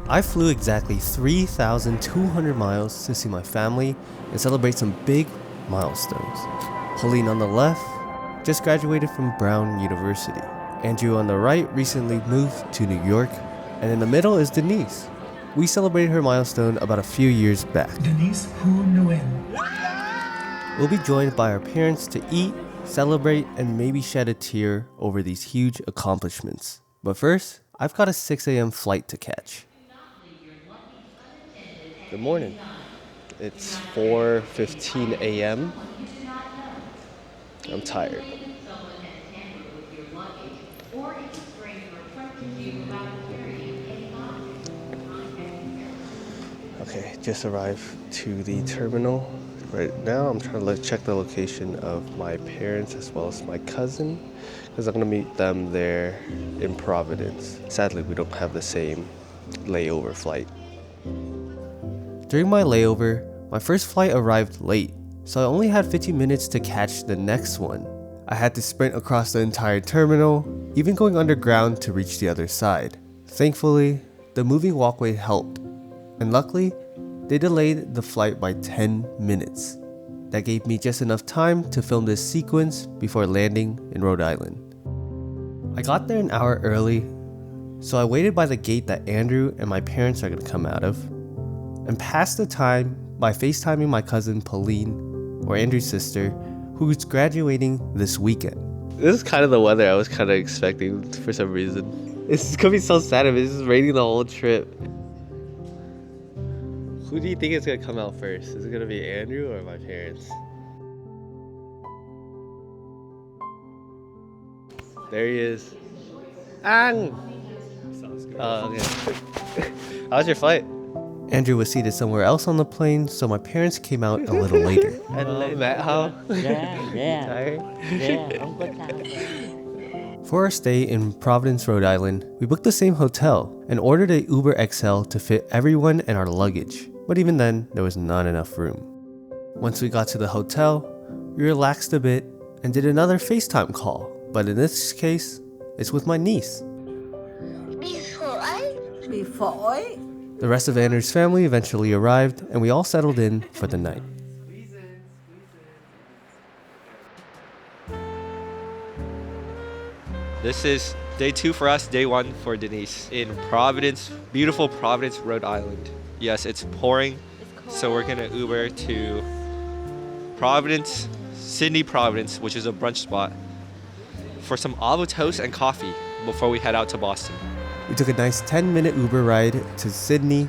I flew exactly 3,200 miles to see my family and celebrate some big milestones. Pauline on the left just graduated from Brown University. Andrew on the right recently moved to New York. And in the middle is Denise. We celebrated her milestone about a few years back. Denise Hu Nguyen. We'll be joined by our parents to eat, celebrate, and maybe shed a tear over these huge accomplishments. But first, I've got a 6 a.m. flight to catch. Good morning. It's 4:15 a.m. I'm tired. Okay, just arrived to the terminal. Right now, I'm trying to check the location of my parents as well as my cousin, because I'm going to meet them there in Providence. Sadly, we don't have the same layover flight. During my layover, my first flight arrived late, so I only had 15 minutes to catch the next one. I had to sprint across the entire terminal, even going underground to reach the other side. Thankfully, the moving walkway helped, and luckily, they delayed the flight by 10 minutes. That gave me just enough time to film this sequence before landing in Rhode Island. I got there an hour early, so I waited by the gate that Andrew and my parents are going to come out of, and passed the time by FaceTiming my cousin Pauline, or Andrew's sister, who's graduating this weekend. This is kind of the weather I was kind of expecting for some reason. It's going to be so sad if it's just raining the whole trip. Who do you think is going to come out first? Is it going to be Andrew or my parents? There he is. Ang! Sounds good. Oh, okay. How's your flight? Andrew was seated somewhere else on the plane, so my parents came out a little later. Hello, Matt, how? Yeah. Tired? Yeah, I'm good now. For our stay in Providence, Rhode Island, we booked the same hotel and ordered a Uber XL to fit everyone and our luggage. But even then, there was not enough room. Once we got to the hotel, we relaxed a bit and did another FaceTime call. But in this case, it's with my niece. Before The rest of Andrew's family eventually arrived, and we all settled in for the night. This is day 2 for us, day 1 for Denise in Providence, beautiful Providence, Rhode Island. Yes, it's pouring, so we're gonna Uber to Providence, Sydney, Providence, which is a brunch spot, for some avocado toast and coffee before we head out to Boston. We took a nice 10-minute Uber ride to Sydney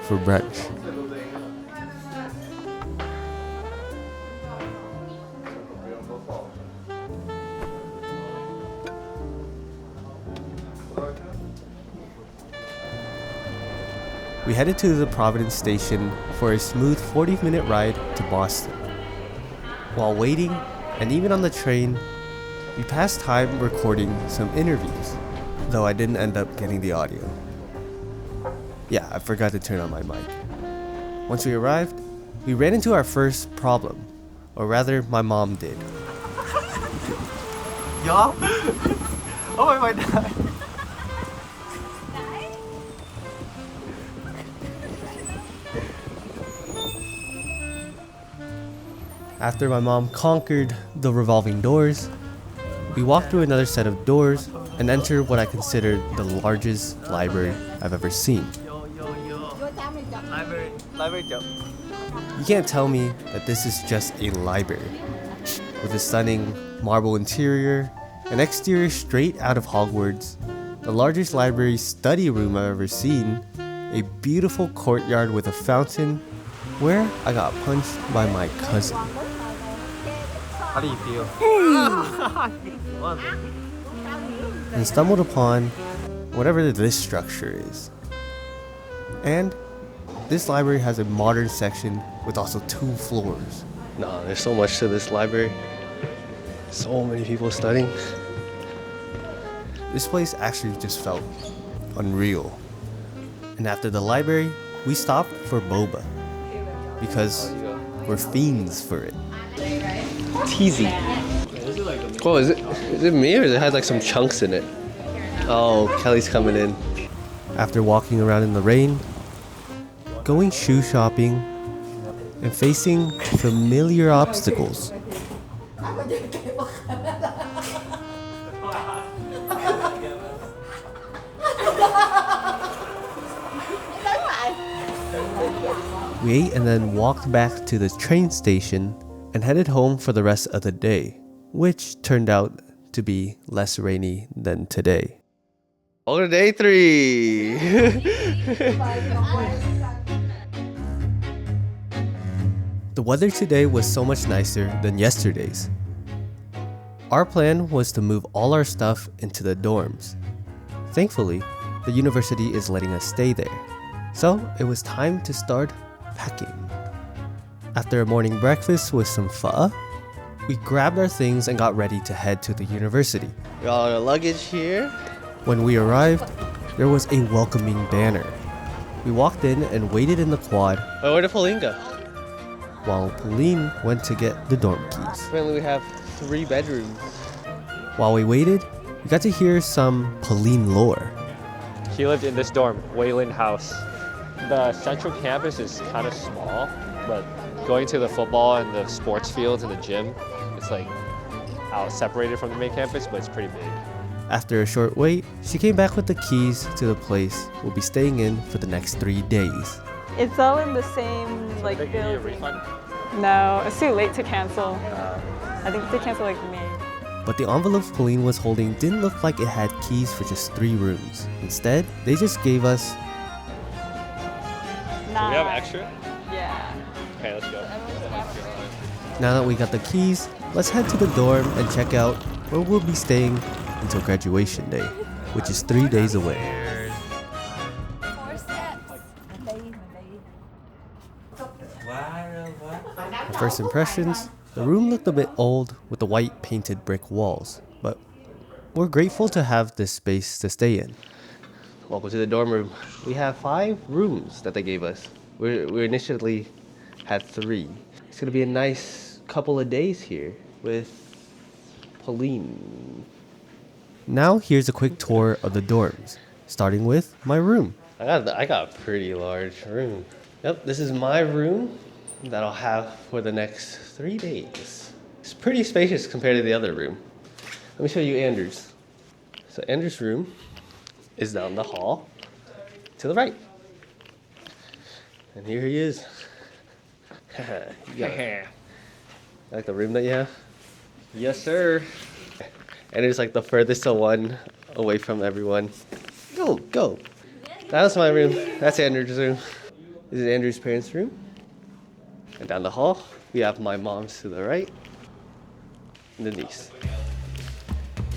for brunch. We headed to the Providence station for a smooth 40-minute ride to Boston. While waiting, and even on the train, we passed time recording some interviews, though I didn't end up getting the audio. Yeah, I forgot to turn on my mic. Once we arrived, we ran into our first problem, or rather, my mom did. Y'all? Oh my God. After my mom conquered the revolving doors, we walked through another set of doors and entered what I consider the largest library I've ever seen. Library joke. You can't tell me that this is just a library. With a stunning marble interior, an exterior straight out of Hogwarts, the largest library study room I've ever seen, a beautiful courtyard with a fountain, where I got punched by my cousin. How do you feel? And stumbled upon whatever this structure is. And this library has a modern section with also 2 floors. Nah, there's so much to this library. So many people studying. This place actually just felt unreal. And after the library, we stopped for boba. Because we're fiends for it. Teasy. Oh, is it me or does it have like some chunks in it? Oh, Kelly's coming in. After walking around in the rain, going shoe shopping, and facing familiar obstacles, we ate and then walked back to the train station and headed home for the rest of the day, which turned out to be less rainy than today. Welcome to day 3! The weather today was so much nicer than yesterday's. Our plan was to move all our stuff into the dorms. Thankfully, the university is letting us stay there. So it was time to start packing. After a morning breakfast with some pho, we grabbed our things and got ready to head to the university. We got our luggage here. When we arrived, there was a welcoming banner. We walked in and waited in the quad. Where did Pauline go? While Pauline went to get the dorm keys. Apparently we have 3 bedrooms. While we waited, we got to hear some Pauline lore. He lived in this dorm, Wayland House. The central campus is kind of small, but going to the football and the sports fields and the gym, it's like out separated from the main campus, but it's pretty big. After a short wait, she came back with the keys to the place we'll be staying in for the next 3 days. It's all in the same like They give you a building. refund? No, it's too late to cancel. I think they cancel like May. But the envelope Pauline was holding didn't look like it had keys for just 3 rooms. Instead, they just gave us... Do we have extra? Yeah. Okay, let's go. Now that we got the keys, let's head to the dorm and check out where we'll be staying until graduation day, which is 3 days away. Our first impressions, the room looked a bit old with the white painted brick walls, but we're grateful to have this space to stay in. Welcome to the dorm room. We have 5 rooms that they gave us. We initially had 3. It's gonna be a nice couple of days here with Pauline. Now here's a quick tour of the dorms, starting with my room. I got a pretty large room. Yep, this is my room that I'll have for the next 3 days. It's pretty spacious compared to the other room. Let me show you Andrew's. So Andrew's room is down the hall to the right. And here he is. You like the room that you have? Yes, sir. And it's like the furthest one away from everyone. Go. That was my room. That's Andrew's room. This is Andrew's parents' room. And down the hall, we have my mom's to the right and the niece.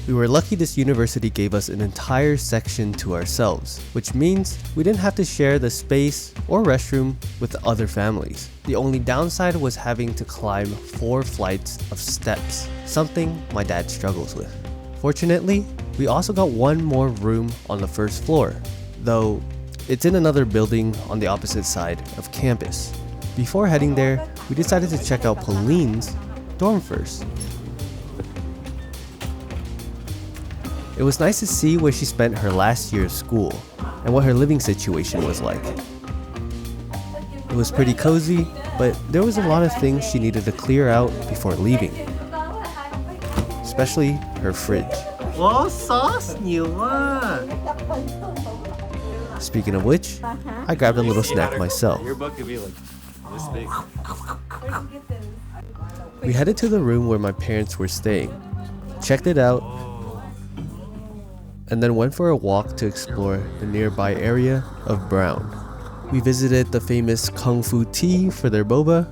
We were lucky this university gave us an entire section to ourselves, which means we didn't have to share the space or restroom with other families. The only downside was having to climb 4 flights of steps, something my dad struggles with. Fortunately, we also got 1 more room on the first floor, though it's in another building on the opposite side of campus. Before heading there, we decided to check out Pauline's dorm first. It was nice to see where she spent her last year of school and what her living situation was like. It was pretty cozy, but there was a lot of things she needed to clear out before leaving. Especially her fridge. Wow, sauce new one. Speaking of which, I grabbed a little snack myself. Your book could be like this big. We headed to the room where my parents were staying, checked it out, and then went for a walk to explore the nearby area of Brown. We visited the famous Kung Fu Tea for their boba,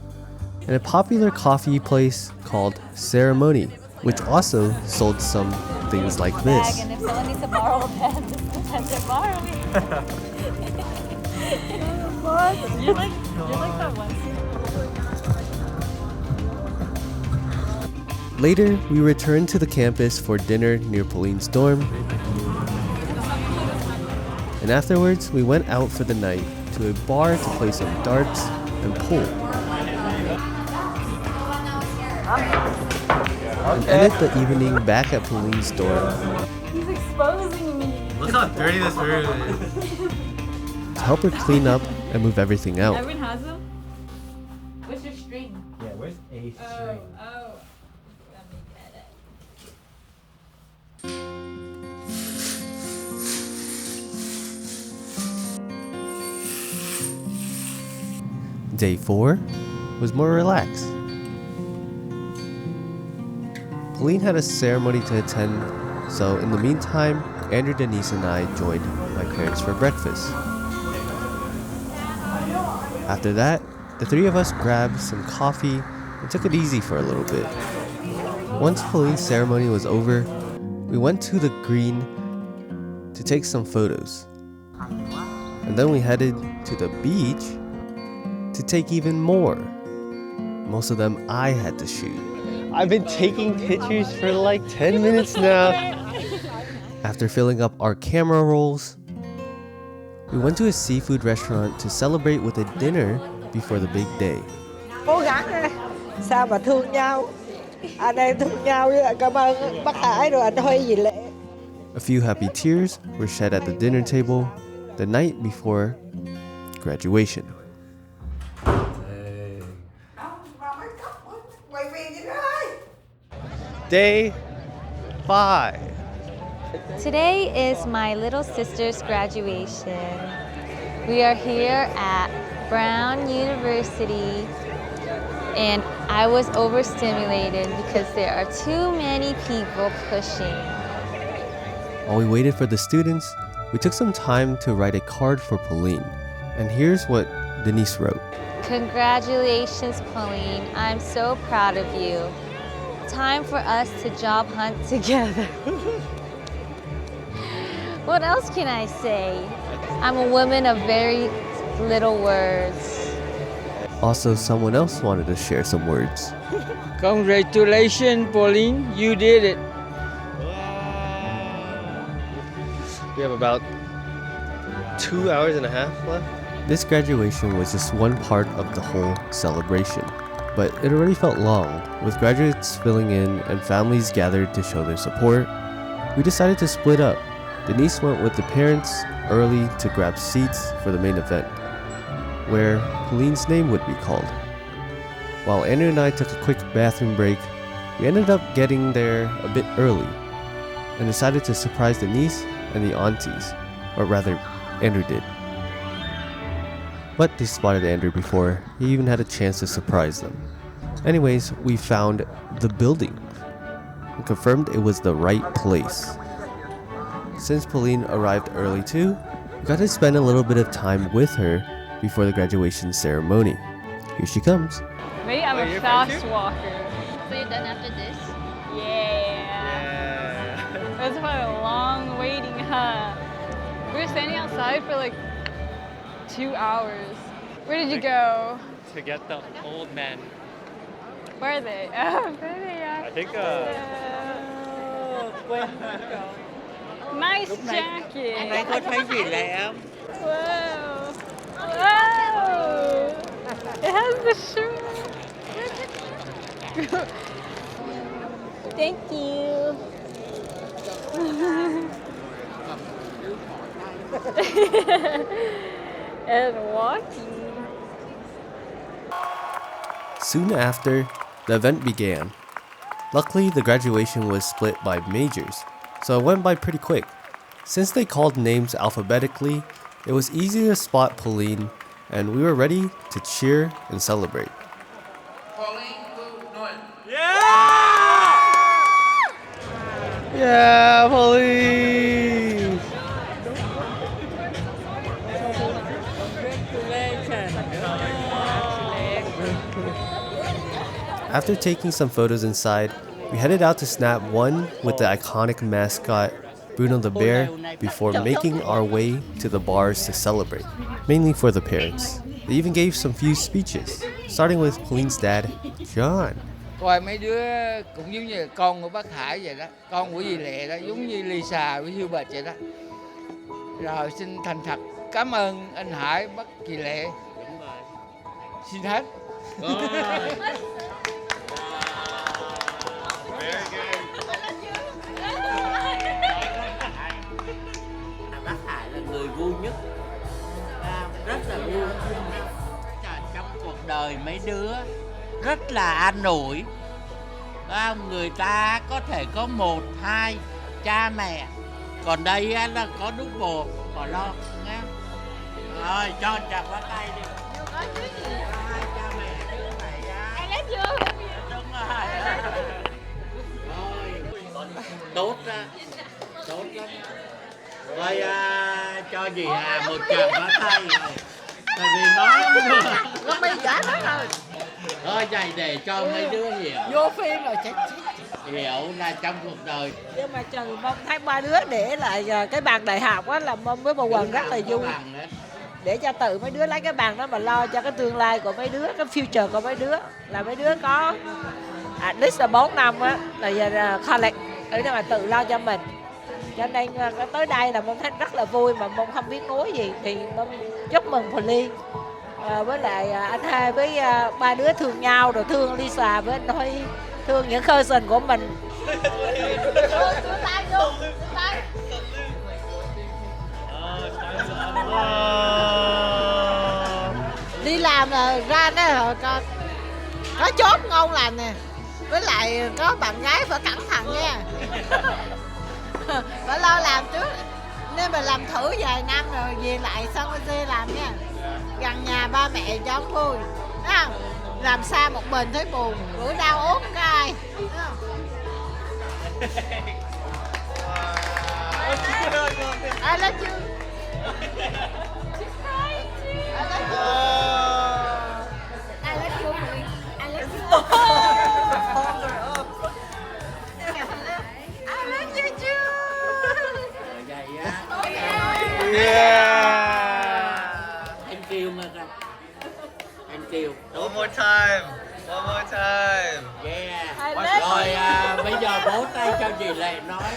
and a popular coffee place called Ceremony, which also sold some things like this. And if someone needs to borrow a pen, to borrow me. You're like that one. Later, we returned to the campus for dinner near Pauline's dorm. And afterwards, we went out for the night to a bar to play some darts and pool. And ended the evening back at Pauline's dorm. He's exposing me. Look how dirty this room is. to help her clean up and move everything out. Everyone has them? Where's your string? Yeah, where's a string? Oh. Let me get it. Day 4 was more relaxed. Pauline had a ceremony to attend, so in the meantime, Andrew, Denise, and I joined my parents for breakfast. After that, the three of us grabbed some coffee and took it easy for a little bit. Once Pauline's ceremony was over, we went to the green to take some photos. And then we headed to the beach to take even more. Most of them I had to shoot. I've been taking pictures for like 10 minutes now. After filling up our camera rolls, we went to a seafood restaurant to celebrate with a dinner before the big day. Cố gắng ha. Sao mà thương nhau. Anh em thương nhau với lại cảm ơn bác Hải rồi anh Huy gì lệ. A few happy tears were shed at the dinner table the night before graduation. Day 5. Today is my little sister's graduation. We are here at Brown University, and I was overstimulated because there are too many people pushing. While we waited for the students, we took some time to write a card for Pauline. And here's what Denise wrote. Congratulations, Pauline. I'm so proud of you. Time for us to job hunt together. What else can I say? I'm a woman of very little words. Also, someone else wanted to share some words. Congratulations, Pauline. You did it. We have about 2 hours and a half left. This graduation was just one part of the whole celebration, but it already felt long. With graduates filling in and families gathered to show their support, we decided to split up. Denise went with the parents early to grab seats for the main event, where Pauline's name would be called. While Andrew and I took a quick bathroom break, we ended up getting there a bit early and decided to surprise Denise and the aunties, or rather, Andrew did. But they spotted Andrew before he even had a chance to surprise them. Anyways, we found the building and confirmed it was the right place. Since Pauline arrived early too, we got to spend a little bit of time with her before the graduation ceremony. Here she comes. Maybe I'm a fast walker. So you're done after this? Yeah. That's quite a long waiting, huh? We were standing outside for like 2 hours. Where did you go? To get the old men. Where are they? Oh, there they are. I think, Nice jacket. Anh ấy có thấy gì lạ không? Whoa. Whoa. It has the shoe. Thank you. And walking. Soon after, the event began. Luckily, the graduation was split by majors, so it went by pretty quick. Since they called names alphabetically, it was easy to spot Pauline, and we were ready to cheer and celebrate. Yeah, Pauline! After taking some photos inside, we headed out to snap one with the iconic mascot Bruno the Bear before making our way to the bars to celebrate, mainly for the parents. They even gave some few speeches, starting with Pauline's dad, John. Coi mấy đứa cũng giống như là con của bác Hải vậy đó, con của dì Lệ đó, giống như Lisa với Hubert vậy đó. Rồi xin thành thật cảm ơn anh Hải, bác chị Lệ. Xin hết. Bác Hải là người vui nhất. Rất là vui. Trong cuộc đời mấy đứa rất là an ủi. Người ta có thể có 1, 2 cha mẹ, còn đây á, là có double bỏ lo nghe. Rồi cho chặt vào tay đi. Hai cha mẹ chứ phải I love you. đúng rồi. Tốt á, tốt lắm. Rồi cho dì Hà một chàng phá tay rồi. Tại vì nói Nó mới giả đó rồi. thôi dạy để cho mấy đứa hiểu. Vô phim rồi chết. Hiểu là trong cuộc đời. Nhưng mà trừ mong thấy ba đứa để lại cái bằng đại học á là mong với bà Quần rất là vui. Để cho tự mấy đứa lấy cái bằng đó mà lo cho cái tương lai của mấy đứa, cái future của mấy đứa. Là mấy đứa có at least là 4 năm á là giờ college để mà tự lo cho mình. Cho nên tới đây là mong thấy rất là vui mà mong không biết nói gì thì mong chúc mừng Pauline với lại anh hai với ba đứa thương nhau, rồi thương Lisa với anh Huy, thương những cousin của mình. Đi làm ra đó có chốt ngon lành nè, với lại có bạn gái phải cẩn thận nha. Phải lo làm trước, nên mà làm thử vài năm rồi về lại San Jose làm nha, gần nhà ba mẹ cho vui. Thấy không? Làm xa một mình thấy buồn, rủi đau ốm cái. I love you. I love you. I love you. I love you. I love you too. Yeah. Thank you mà con. Thank you. One more time. One more time. Yeah. I love Rồi bây giờ bố tay cho dì Lệ nói.